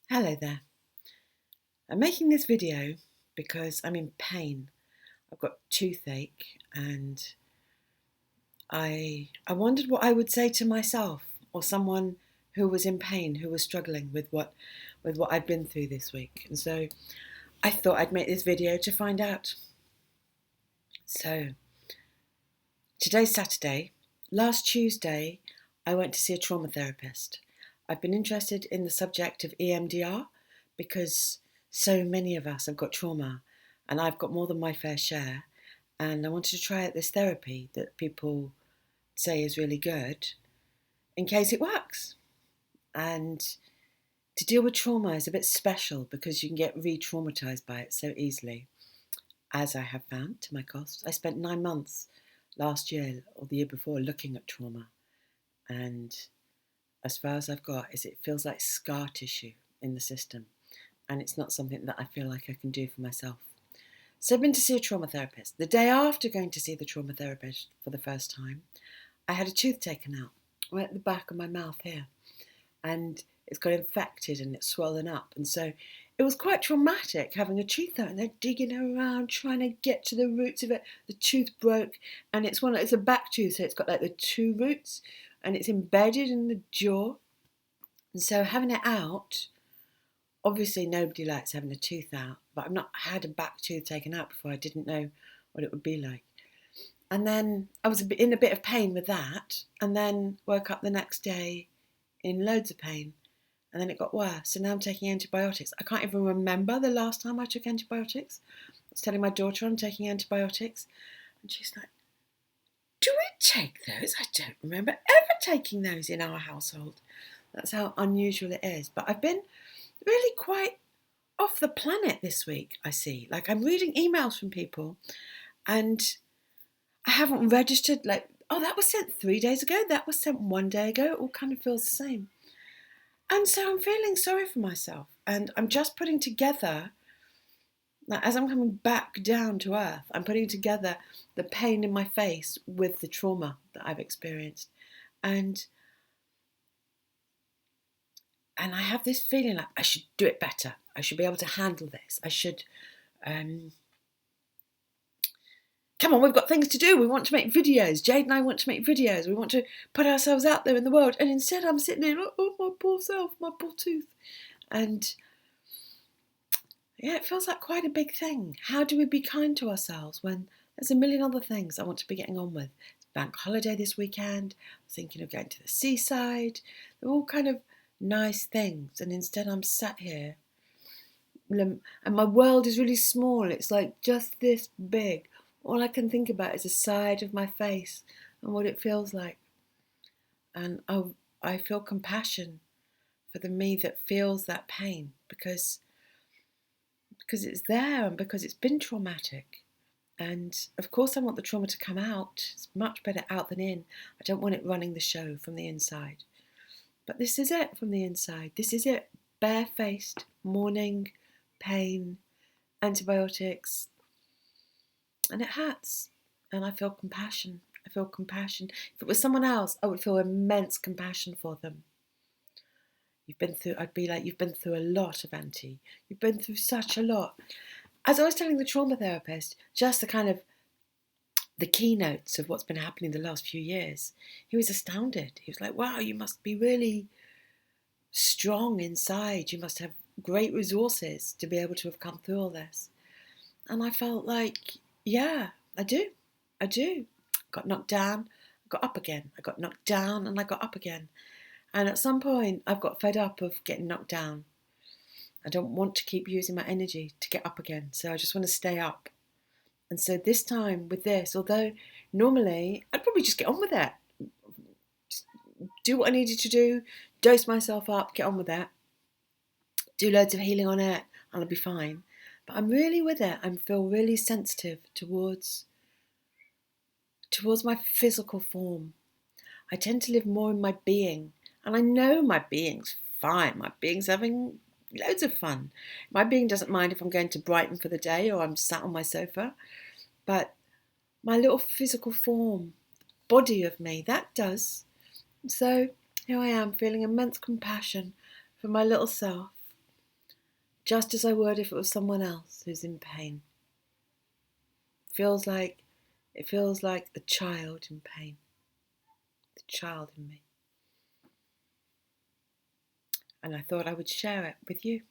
Hello there. I'm making this video because I'm in pain. I've got toothache and I wondered what I would say to myself or someone who was in pain, who was struggling with what I've been through this week. And so I thought I'd make this video to find out. So today's Saturday. Last Tuesday I went to see a trauma therapist. I've been interested in the subject of EMDR because so many of us have got trauma and I've got more than my fair share, and I wanted to try out this therapy that people say is really good in case it works. And to deal with trauma is a bit special because you can get re-traumatized by it so easily, as I have found to my cost. I spent 9 months last year or the year before looking at trauma, and as far as I've got is it feels like scar tissue in the system, and it's not something that I feel like I can do for myself. So I've been to see a trauma therapist. The day after going to see the trauma therapist for the first time, I had a tooth taken out right at the back of my mouth here, and it's got infected and it's swollen up, and so it was quite traumatic having a tooth out and they're digging around trying to get to the roots of it. The tooth broke, and it's a back tooth, so it's got like the two roots and it's embedded in the jaw. And so having it out, obviously nobody likes having a tooth out, but I've not had a back tooth taken out before. I didn't know what it would be like. And then I was in a bit of pain with that, and then woke up the next day in loads of pain, and then it got worse. So now I'm taking antibiotics. I can't even remember the last time I took antibiotics. I was telling my daughter I'm taking antibiotics, and she's like, "Do we take those? I don't remember ever taking those in our household." That's how unusual it is. But I've been really quite off the planet this week, I see. Like, I'm reading emails from people and I haven't registered, like, oh, that was sent 3 days ago, that was sent one day ago. It all kind of feels the same. And so I'm feeling sorry for myself, and I'm just putting together, like, as I'm coming back down to earth, I'm putting together the pain in my face with the trauma that I've experienced. And I have this feeling like I should do it better. I should be able to handle this. I should, come on, we've got things to do. We want to make videos. Jade and I want to make videos. We want to put ourselves out there in the world. And instead I'm sitting there, oh, my poor self, my poor tooth. And yeah, it feels like quite a big thing. How do we be kind to ourselves when there's a million other things I want to be getting on with? It's bank holiday this weekend. I'm thinking of going to the seaside. They're all kind of nice things. And instead I'm sat here and my world is really small. It's like just this big. All I can think about is the side of my face and what it feels like. And I feel compassion for the me that feels that pain because it's there and because it's been traumatic. And of course I want the trauma to come out. It's much better out than in. I don't want it running the show from the inside. But this is it from the inside. This is it. Barefaced, mourning, pain, antibiotics. And it hurts. And I feel compassion. I feel compassion. If it was someone else, I would feel immense compassion for them. I'd be like, you've been through a lot, Avanti. You've been through such a lot. As I was telling the trauma therapist, just the keynotes of what's been happening the last few years, he was astounded. He was like, wow, you must be really strong inside. You must have great resources to be able to have come through all this. And I felt like, yeah, I do. I do. Got knocked down, got up again. I got knocked down and I got up again. And at some point, I've got fed up of getting knocked down. I don't want to keep using my energy to get up again. So I just want to stay up. And so this time with this, although normally I'd probably just get on with it, just do what I needed to do, dose myself up, get on with it, do loads of healing on it, and I'll be fine. But I'm really with it. I feel really sensitive towards my physical form. I tend to live more in my being, and I know my being's fine. My being's having loads of fun. My being doesn't mind if I'm going to Brighton for the day or I'm sat on my sofa, but my little physical form, body of me, that does. So here I am feeling immense compassion for my little self, just as I would if it was someone else who's in pain. It feels like a child in pain, the child in me. And I thought I would share it with you.